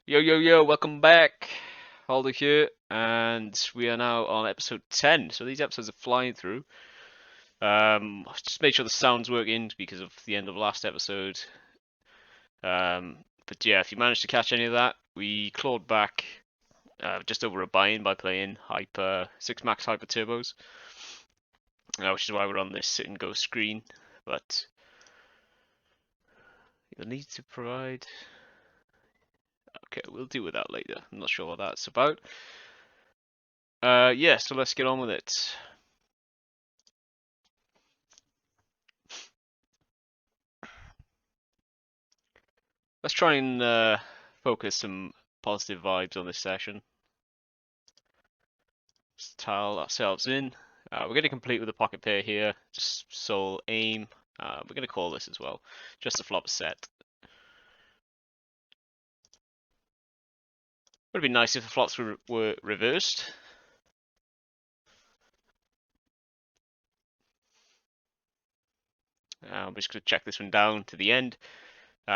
Yo, yo, yo, welcome back. Holdo here, and we are now on episode 10. So these episodes are flying through. Just made sure the sound's working because of the end of last episode. But yeah, if you managed to catch any of that, we clawed back just over a buy-in by playing Hyper 6 Max Hyper Turbos, which is why we're on this sit and go screen. But you'll need to provide. Okay, we'll deal with that later. I'm not sure what that's about. Yeah, so let's get on with it. Let's try and focus some positive vibes on this session. Let's tile ourselves in. We're going to complete with a pocket pair here. Just soul aim. We're going to call this as well. Just a flop set. Would have been nice if the flops were reversed. I'm just going to check this one down to the end.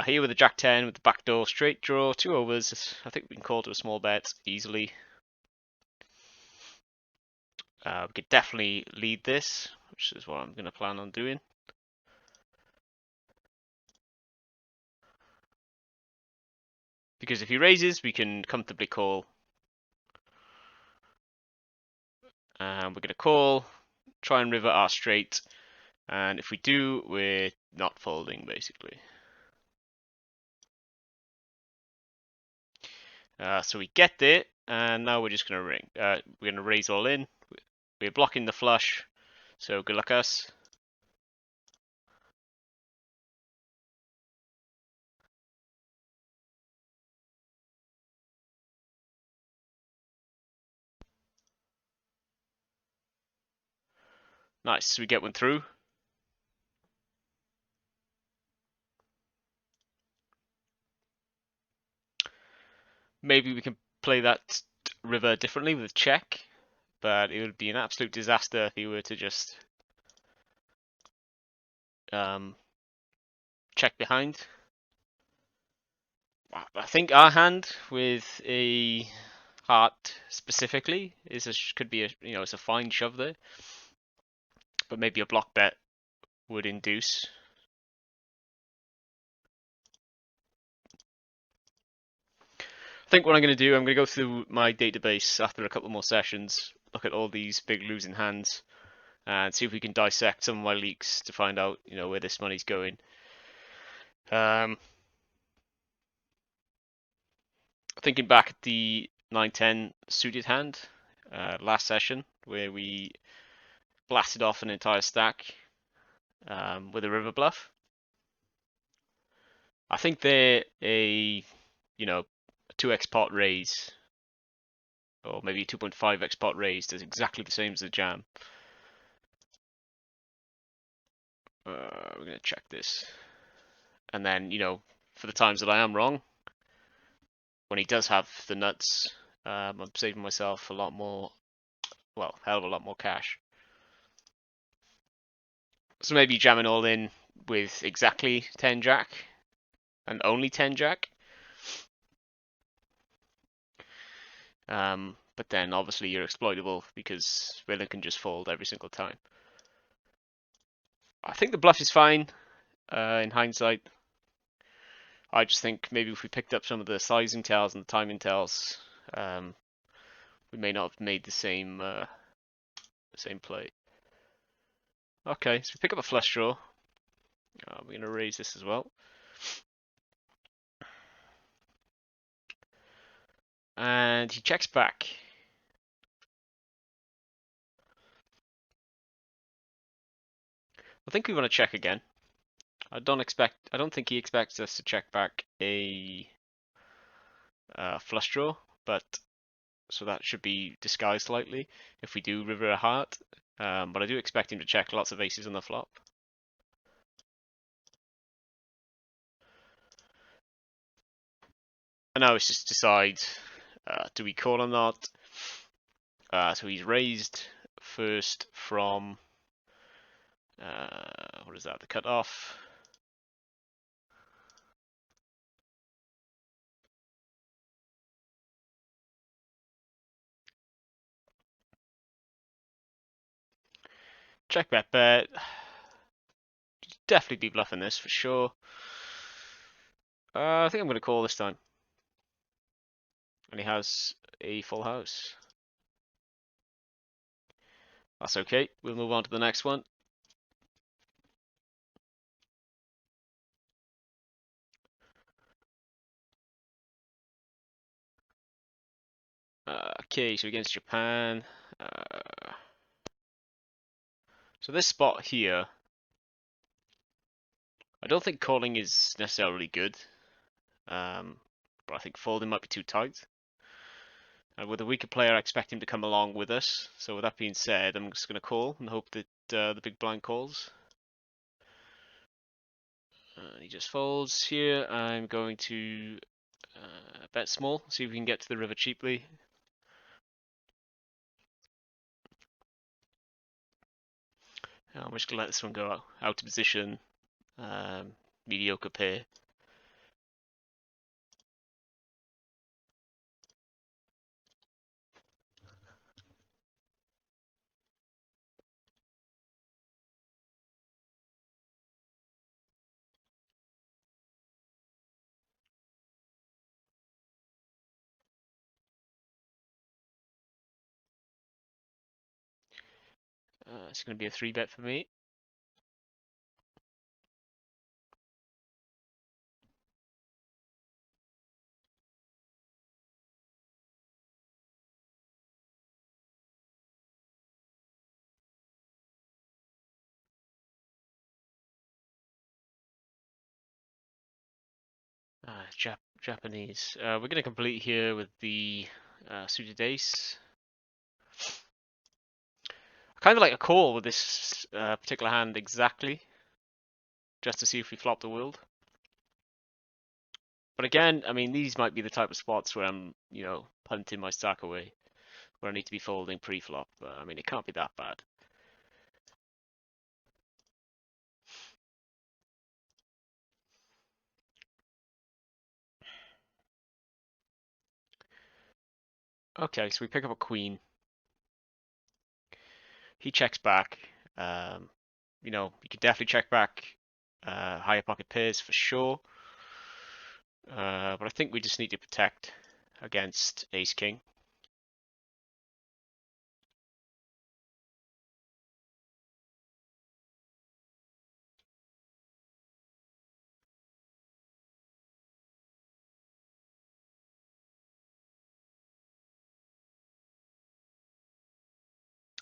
Here with the Jack 10 with the backdoor straight draw, 2 overs. I think we can call to a small bet easily. We could definitely lead this, which is what I'm going to plan on doing. Because if he raises, we can comfortably call. And we're going to call, try and river our straight. And if we do, we're not folding, basically. So we get there, and now we're just going to ring. We're going to raise all in. We're blocking the flush, so good luck us. Nice, we get one through. Maybe we can play that river differently with a check, but it would be an absolute disaster if you were to just check behind. I think our hand with a heart specifically could be it's a fine shove there, but maybe a block bet would induce. I think what I'm going to do, I'm going to go through my database after a couple more sessions, look at all these big losing hands, and see if we can dissect some of my leaks to find out, where this money's going. Thinking back at the 9-10 suited hand last session, where we blasted off an entire stack with a river bluff. I think they're a 2x pot raise, or maybe a 2.5x pot raise does exactly the same as the jam. We're going to check this. And then, for the times that I am wrong, when he does have the nuts, I'm saving myself a lot more, well, hell of a lot more cash. So maybe jamming all in with exactly 10 jack and only 10 jack. But then obviously you're exploitable because villain can just fold every single time. I think the bluff is fine in hindsight. I just think maybe if we picked up some of the sizing tells and the timing tells, we may not have made the same play. Okay, so we pick up a flush draw. We're going to raise this as well. And he checks back. I think we want to check again. I don't think he expects us to check back a flush draw, but so that should be disguised slightly if we do river a heart. But I do expect him to check lots of aces on the flop. And now it's just decide, do we call or not? So he's raised first from, what is that, the cutoff? Check bet. Definitely be bluffing this for sure. I think I'm going to call this time. And he has a full house. That's okay. We'll move on to the next one. Okay, so against Japan. So this spot here, I don't think calling is necessarily good. But I think folding might be too tight. And with a weaker player, I expect him to come along with us. So with that being said, I'm just going to call and hope that the big blind calls. He just folds here. I'm going to bet small, see if we can get to the river cheaply. I'm just going to let this one go out of position. Mediocre pair. It's going to be a 3-bet for me. Japanese. We're going to complete here with the suited ace. I kind of like a call with this particular hand exactly, just to see if we flop the world. But again, I mean, these might be the type of spots where I'm, punting my stack away, where I need to be folding pre-flop. I mean, it can't be that bad. Okay, so we pick up a queen. He checks back. You can definitely check back higher pocket pairs for sure. But I think we just need to protect against ace-king.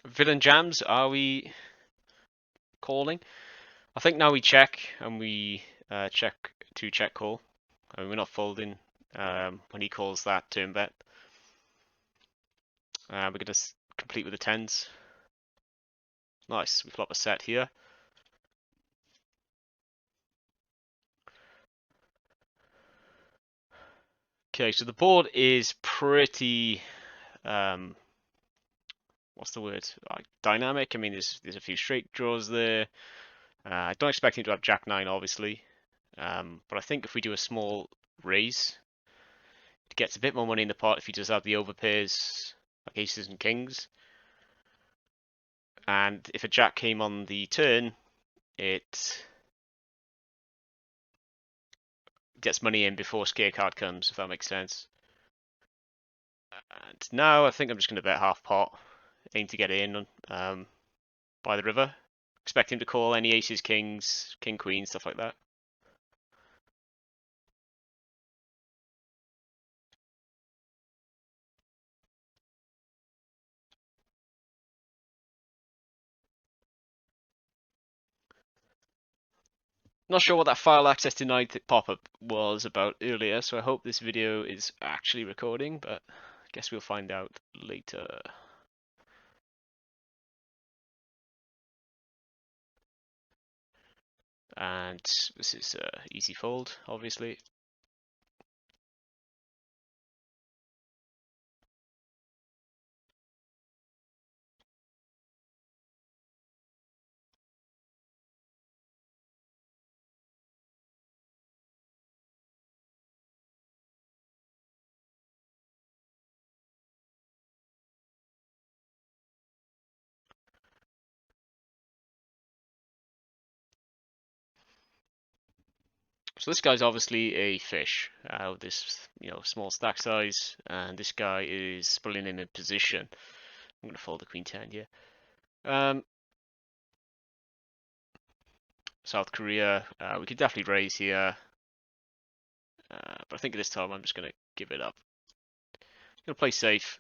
Villain jams, are we calling? I think now we check and we check call. I mean, we're not folding when he calls that turn bet. We're going to complete with the tens. Nice, we flop a set here. Okay, so the board is pretty, what's the word? Like dynamic. I mean, there's a few straight draws there. I don't expect him to have Jack 9, obviously. But I think if we do a small raise, it gets a bit more money in the pot if he does have the overpairs, like aces and kings. And if a Jack came on the turn, it gets money in before scare card comes, if that makes sense. And now I think I'm just going to bet half pot, aim to get in by the river. Expect him to call any aces, kings, king, queen, stuff like that. Not sure what that file access denied pop-up was about earlier, so I hope this video is actually recording, but I guess we'll find out later. And this is easy fold, obviously. So this guy's obviously a fish with this, small stack size, and this guy is pulling in position. I'm going to fold the queen 10 here. South Korea, we could definitely raise here, but I think this time I'm just going to give it up. Going to play safe.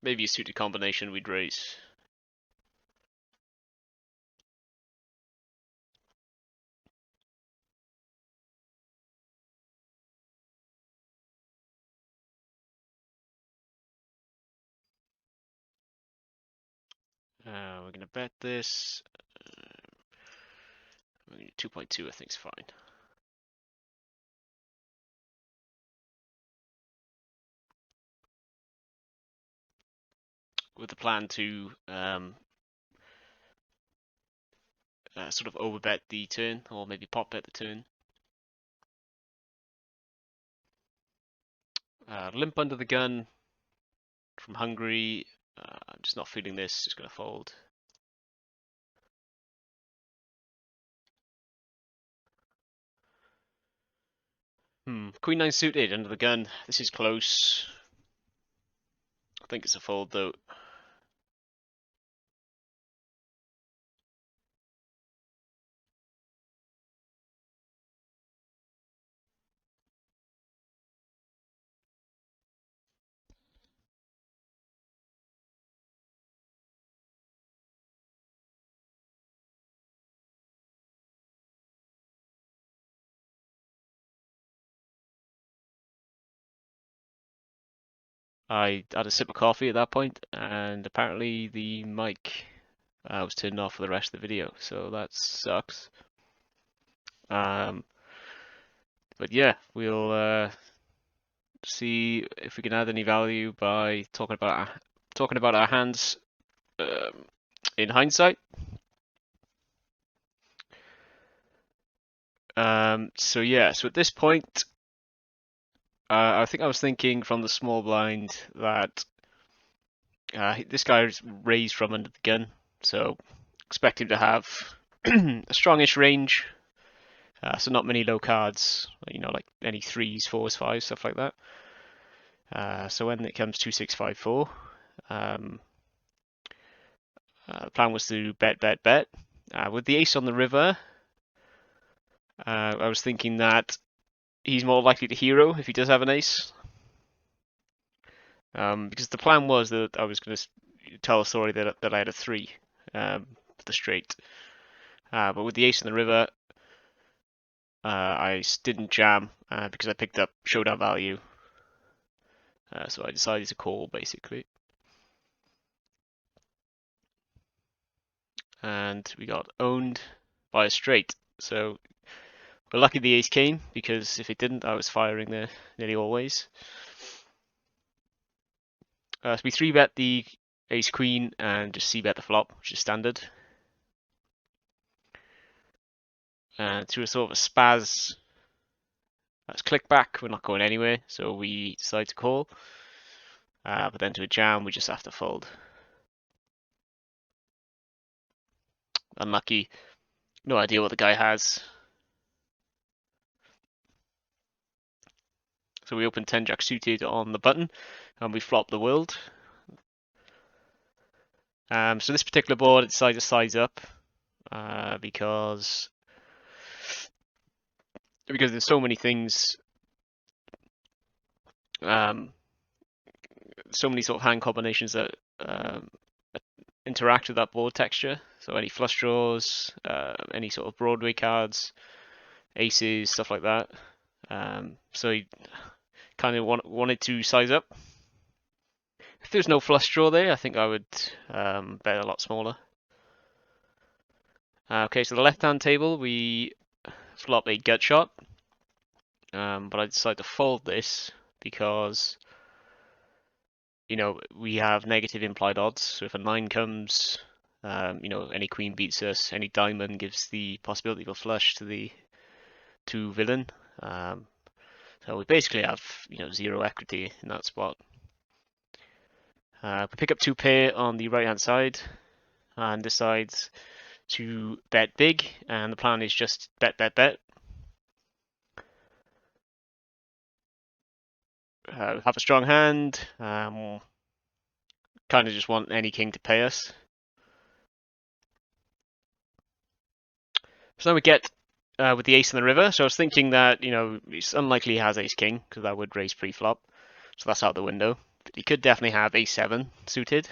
Maybe a suited combination we'd raise. We're going to bet this. 2.2 I think is fine. With the plan to sort of overbet the turn, or maybe pop bet the turn. Limp under the gun from Hungary. I'm just not feeling this, just going to fold. Queen 9 suited under the gun. This is close. I think it's a fold though. I had a sip of coffee at that point, and apparently the mic was turned off for the rest of the video, so that sucks. But yeah, we'll see if we can add any value by talking about our hands in hindsight. So yeah, so at this point, I think I was thinking from the small blind that this guy is raised from under the gun, so expect him to have a strongish range. So not many low cards, like any 3s, 4s, 5s, stuff like that. So when it comes 2-6-5-4, the plan was to bet. With the ace on the river, I was thinking that he's more likely to hero if he does have an ace. Because the plan was that I was going to tell a story that I had a 3 for the straight. But with the ace on the river, I didn't jam because I picked up showdown value. So I decided to call, basically. And we got owned by a straight. So we're lucky the ace came, because if it didn't, I was firing there nearly always. So we 3-bet the ace queen and just c-bet the flop, which is standard. And through a sort of a spaz, let's click back, we're not going anywhere, so we decide to call. But then to a jam, we just have to fold. Unlucky. No idea what the guy has. So we open 10 jack suited on the button, and we flop the world. So this particular board, it decided to size up because there's so many things, so many sort of hand combinations that interact with that board texture. So any flush draws, any sort of Broadway cards, aces, stuff like that. So he kind of wanted to size up. If there's no flush draw there, I think I would bet a lot smaller. Okay, so the left-hand table, we flop a gut shot, but I decided to fold this because we have negative implied odds. So if a 9 comes, any queen beats us, any diamond gives the possibility of a flush to the 2 villain. So we basically have 0 equity in that spot. We pick up 2 pair on the right hand side and decides to bet big, and the plan is just bet. have a strong hand. Kind of just want any king to pay us. So then we get with the ace in the river. So I was thinking that, it's unlikely he has ace king because that would raise pre-flop. So that's out the window. But he could definitely have ace 7 suited,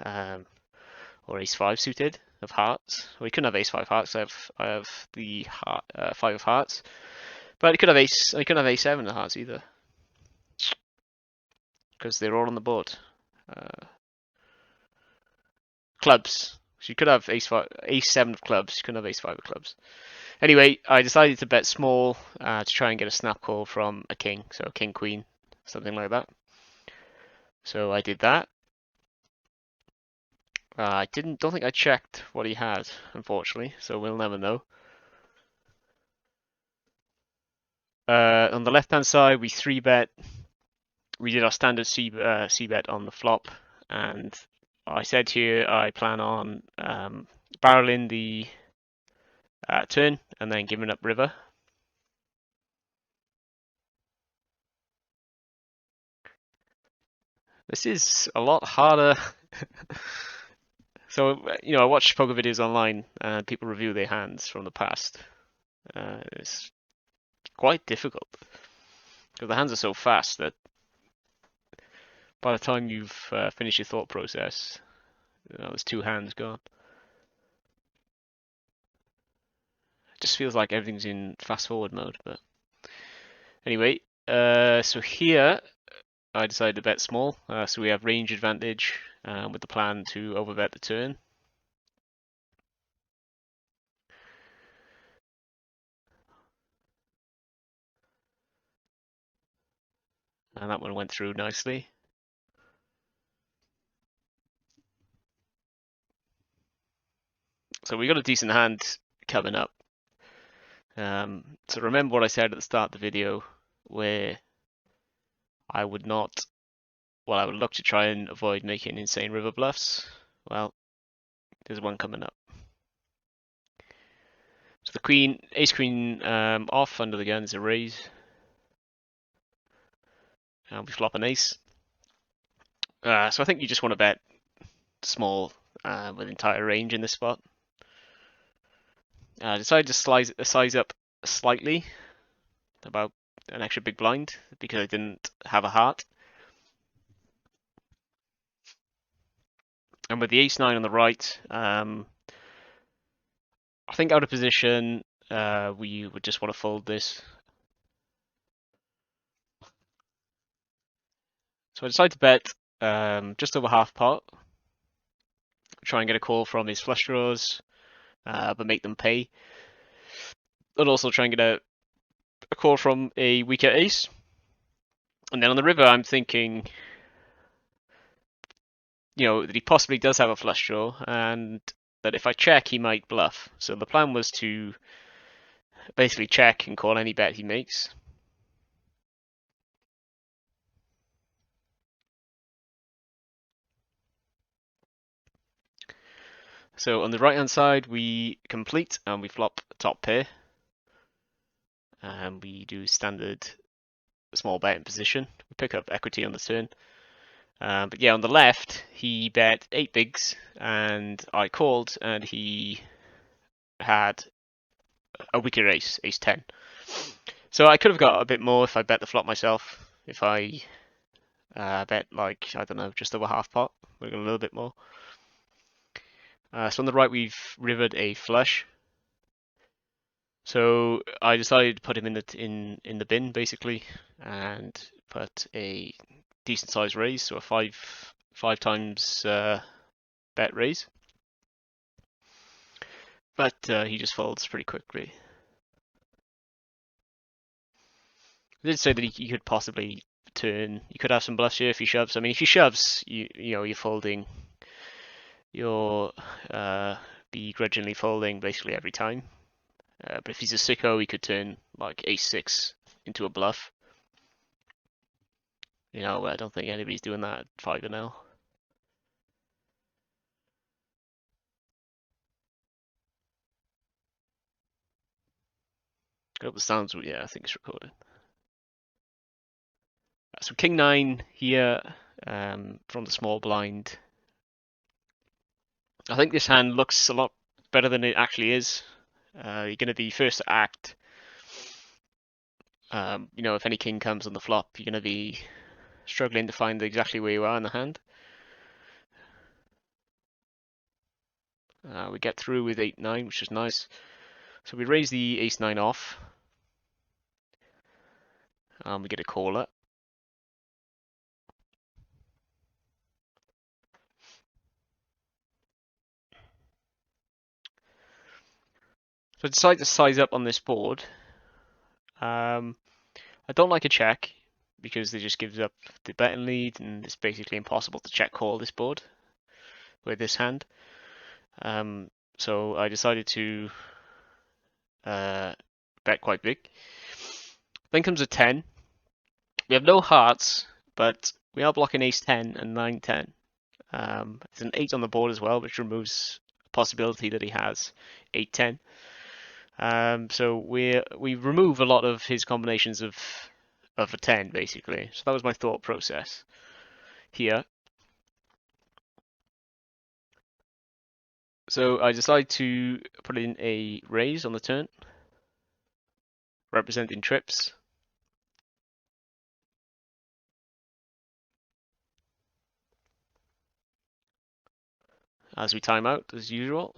or ace 5 suited of hearts. Well, he couldn't have ace 5 hearts. I have the heart, 5 of hearts. But he could have ace. He couldn't have ace 7 of hearts either, because they're all on the board. Clubs. So you could have ace 5, ace 7 of clubs. You couldn't have ace 5 of clubs. Anyway, I decided to bet small to try and get a snap call from a king, so king queen, something like that. So I did that. I don't think I checked what he had, unfortunately, so we'll never know. On the left-hand side, we 3-bet. We did our standard c-bet on the flop, and I said here I plan on barreling the turn and then giving up river. This is a lot harder. So, I watch poker videos online and people review their hands from the past. It's quite difficult because the hands are so fast that by the time you've finished your thought process, there's 2 hands gone. It just feels like everything's in fast forward mode. But anyway, so here I decided to bet small. So we have range advantage with the plan to overbet the turn. And that one went through nicely. So we got a decent hand coming up. So remember what I said at the start of the video, where I would look to try and avoid making insane river bluffs. Well, there's one coming up. So the queen, ace queen off under the gun is a raise. And we flop an ace. So I think you just want to bet small with entire range in this spot. I decided to size up slightly, about an extra big blind, because I didn't have a heart. And with the ace-9 on the right, I think out of position, we would just want to fold this. So I decided to bet just over half pot, try and get a call from his flush draws, but make them pay. And also try and get a call from a weaker ace. And then on the river, I'm thinking, that he possibly does have a flush draw, and that if I check, he might bluff. So the plan was to basically check and call any bet he makes. So on the right hand side, we complete and we flop top pair. And we do standard small bet in position. We pick up equity on the turn. But yeah, on the left, he bet 8 bigs and I called, and he had a weaker ace, ace 10. So I could have got a bit more if I bet the flop myself. If I bet, like, I don't know, just over half pot, we're going a little bit more. So on the right, we've rivered a flush. So I decided to put him in the bin, basically, and put a decent size raise, so a five times bet raise. But he just folds pretty quickly. I did say that he could possibly turn. You could have some bluffs here if he shoves. I mean, if he shoves, you're folding. You're begrudgingly folding basically every time. But if he's a sicko, he could turn like ace 6 into a bluff. I don't think anybody's doing that at 5-0. I hope the sounds. Yeah, I think it's recorded. So king 9 here from the small blind. I think this hand looks a lot better than it actually is. You're going to be first to act. If any king comes on the flop, you're going to be struggling to find exactly where you are in the hand. We get through with 8-9, which is nice. So we raise the ace-9 off. We get a caller. So I decide to size up on this board. I don't like a check because it just gives up the betting lead, and it's basically impossible to check call this board with this hand. So I decided to bet quite big. Then comes a 10. We have no hearts, but we are blocking ace-10 and 9-10. There's an 8 on the board as well, which removes the possibility that he has 8-10. So we remove a lot of his combinations of a 10, basically. So that was my thought process here. So I decided to put in a raise on the turn, representing trips. As we time out, as usual.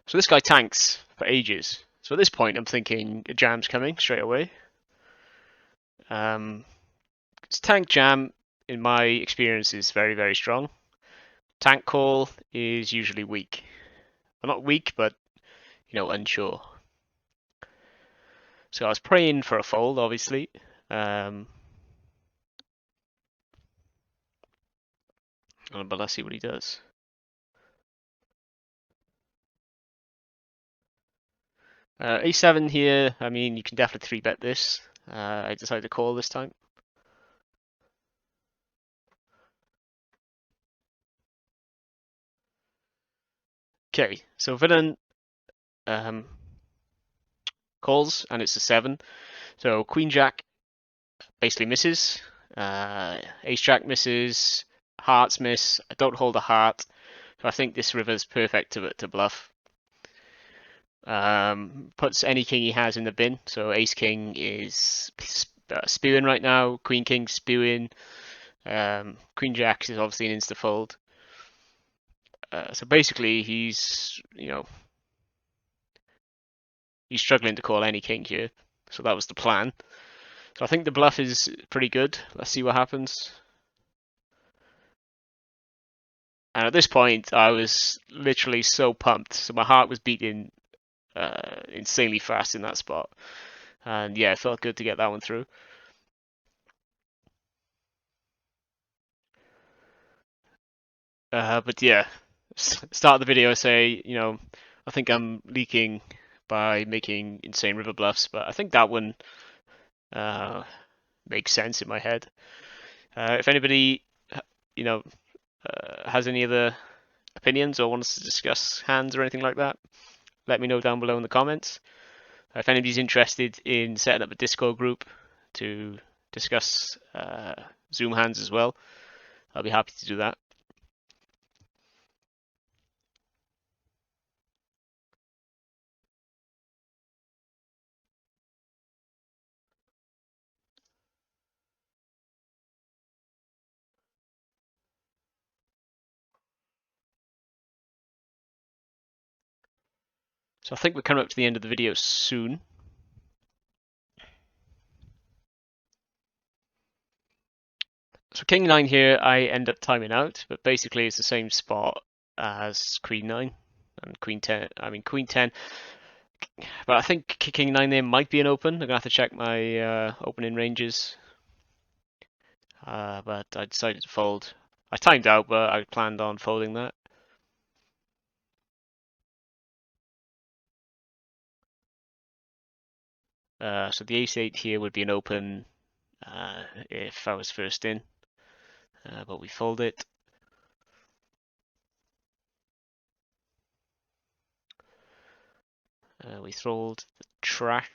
So this guy tanks for ages. So at this point, I'm thinking a jam's coming straight away. Tank jam, in my experience, is very, very strong. Tank call is usually weak. Well, not weak, but unsure. So I was praying for a fold, obviously. But let's see what he does. A7 here, I mean, you can definitely 3-bet this. I decided to call this time. Okay, so villain calls, and it's a 7. So Queen Jack basically misses. Ace Jack misses. Hearts miss. I don't hold a heart. So I think this river's perfect to bluff. Puts any king he has in the bin. So Ace King is spewing right now. Queen King spewing. Queen Jack is obviously an insta fold. So basically, he's struggling to call any king here. So that was the plan. So I think the bluff is pretty good. Let's see what happens. And at this point, I was literally so pumped. So my heart was beating insanely fast in that spot. And yeah, it felt good to get that one through. But yeah, start the video, say, I think I'm leaking by making insane river bluffs, but I think that one makes sense in my head. If anybody, has any other opinions or wants to discuss hands or anything like that, let me know down below in the comments. If anybody's interested in setting up a Discord group to discuss Zoom hands as well, I'll be happy to do that. So I think we're coming up to the end of the video soon. So King 9 here, I end up timing out, but basically it's the same spot as Queen 9 and Queen 10. I mean, Queen 10. But I think King 9 there might be an open. I'm going to have to check my opening ranges. But I decided to fold. I timed out, but I planned on folding that. So the ace-8 here would be an open if I was first in. But we fold it. We fold the trash.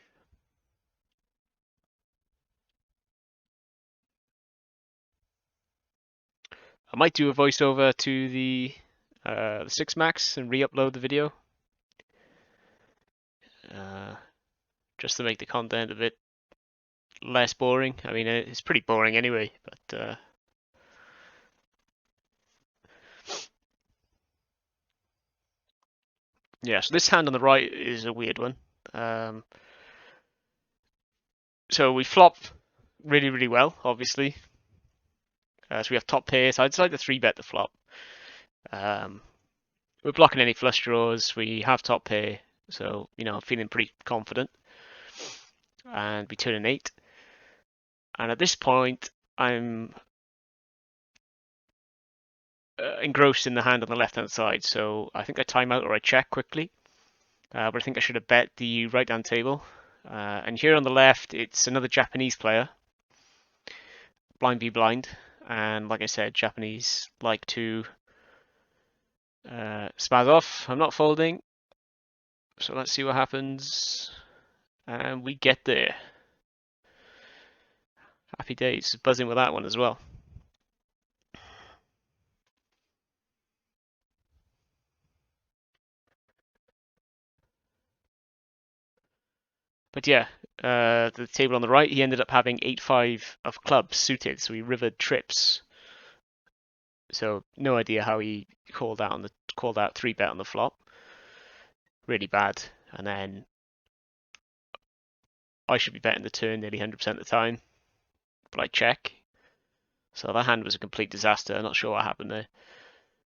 I might do a voiceover to the 6 max and re-upload the video, just to make the content a bit less boring. I mean, it's pretty boring anyway, but yeah. So this hand on the right is a weird one. So we flop really, really well, obviously. So we have top pair, so I decided to 3-bet the flop. We're blocking any flush draws. We have top pair, so I'm feeling pretty confident. And we turn an 8. And at this point, I'm engrossed in the hand on the left-hand side, so I think I time out or I check quickly. But I think I should have bet the right-hand table. And here on the left, it's another Japanese player, blind v blind. And like I said, Japanese like to spaz off. I'm not folding, so let's see what happens. And we get there. Happy days. Buzzing with that one as well. But yeah, the table on the right, he ended up having 8-5 of clubs suited, so he rivered trips. So no idea how he called out 3-bet on the flop. Really bad. And then I should be betting the turn nearly 100% of the time, but I check. So that hand was a complete disaster. I'm not sure what happened there.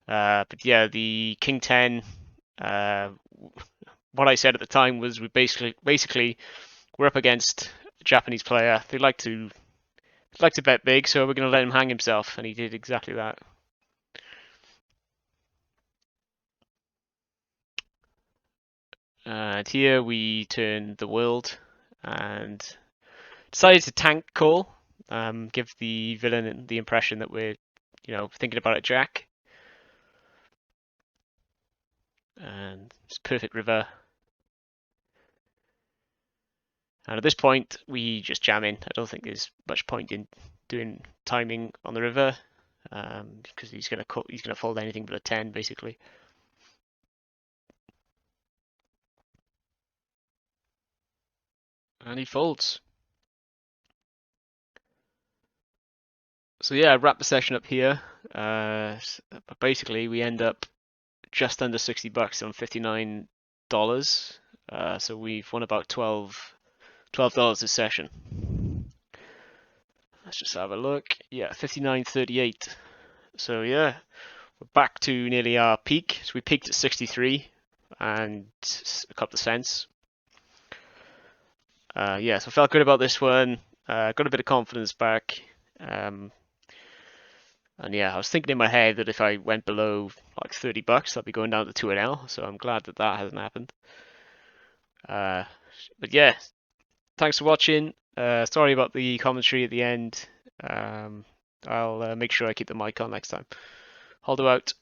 But yeah, the King 10. What I said at the time was we basically we're up against a Japanese player. They like to bet big, so we're going to let him hang himself, and he did exactly that. And here we turn the world and decided to tank call, give the villain the impression that we're thinking about a jack. And it's perfect river. And at this point, we just jam in. I don't think there's much point in doing timing on the river, because he's gonna fold anything but a 10 basically. And he folds. So yeah, I wrap the session up here. But basically, we end up just under $60 on $59. So we've won about $12 this session. Let's just have a look. Yeah, 59.38. So yeah, we're back to nearly our peak. So we peaked at 63 and a couple of cents. Yeah, so I felt good about this one. Got a bit of confidence back. And yeah, I was thinking in my head that if I went below like $30, I'd be going down to 2NL. So I'm glad that hasn't happened. But yeah, thanks for watching. Sorry about the commentary at the end. I'll make sure I keep the mic on next time. Holdo out.